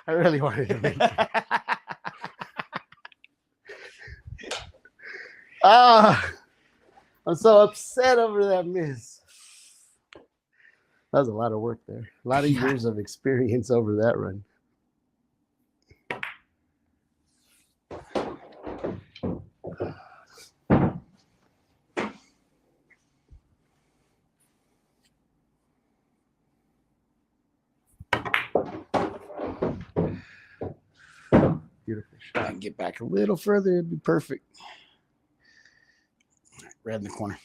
I really wanted to make it. I'm so upset over that miss. That was a lot of work there. A lot of years of experience over that run. Beautiful shot. I can get back a little further. It'd be perfect. Red in the corner.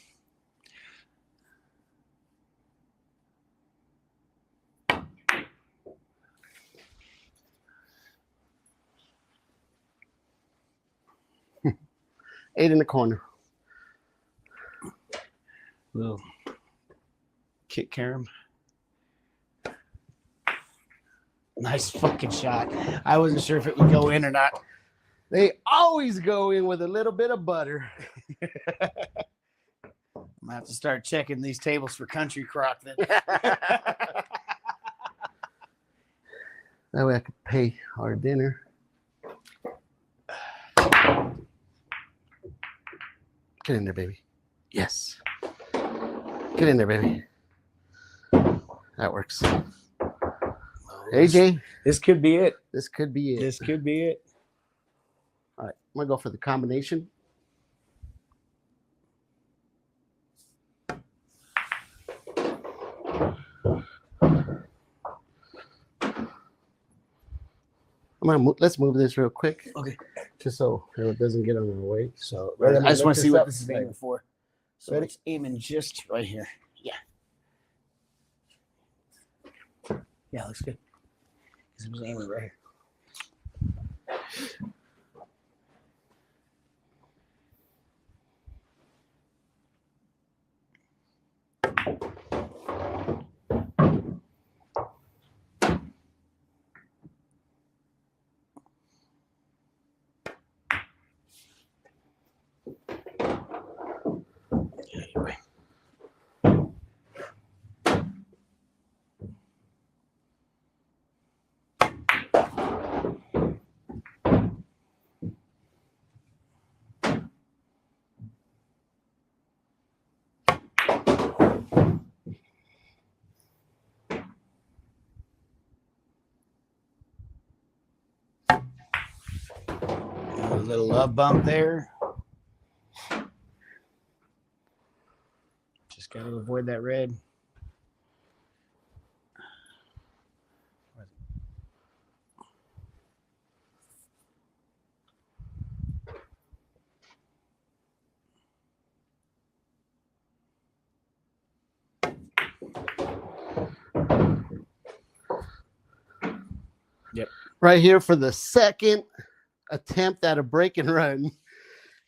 Eight in the corner. Little kick carom. Nice fucking shot. I wasn't sure if it would go in or not. They always go in with a little bit of butter. I'm gonna have to start checking these tables for country crock then. That way I could pay our dinner. Get in there, baby. Yes. Get in there, baby. That works. AJ. This could be it. This could be it. This could be it. All right. I'm going to go for the combination. Let's move this real quick. Okay. Just so it doesn't get on our way. So I just want to see what this is aiming for. So ready? It's aiming just right here. Yeah. Yeah, looks good. Because it was aiming right here. A little love bump there. Just got to avoid that red. Yep. Right here for the second attempt at a break and run,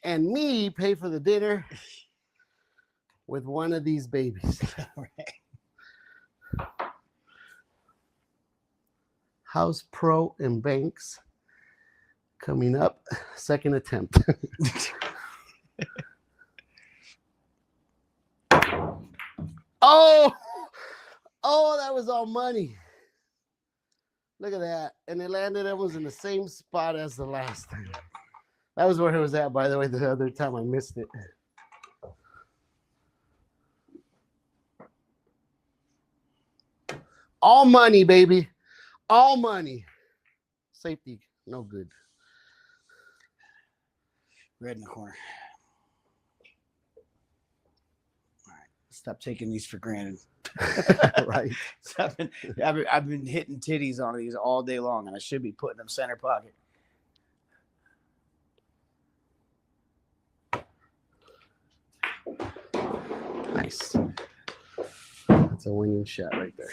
and me pay for the dinner with one of these babies. House Pro and Banks coming up, second attempt. Oh, that was all money. Look at that. And it landed almost in the same spot as the last time. That was where it was at, by the way, the other time I missed it. All money, baby. All money. Safety, no good. Red in the corner. All right. Stop taking these for granted. Right. So I've been hitting titties on these all day long, and I should be putting them center pocket. Nice. That's a winning shot right there.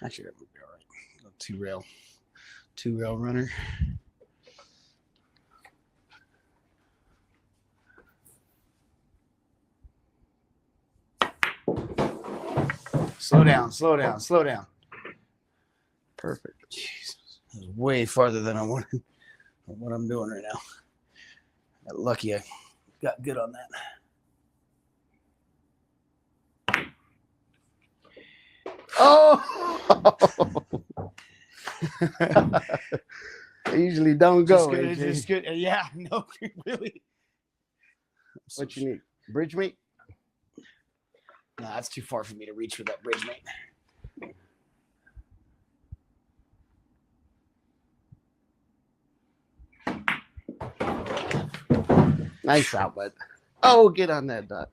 Actually, that would be all right. Two rail runner. Slow down. Perfect. Jesus. It was way farther than I wanted. What I'm doing right now. Got lucky I got good on that. Oh! I usually don't go. It's AJ. just good. Yeah, no, really. What you need? Bridge mate? No, that's too far for me to reach for that bridge mate. Nice out, bud. Oh, get on that dot.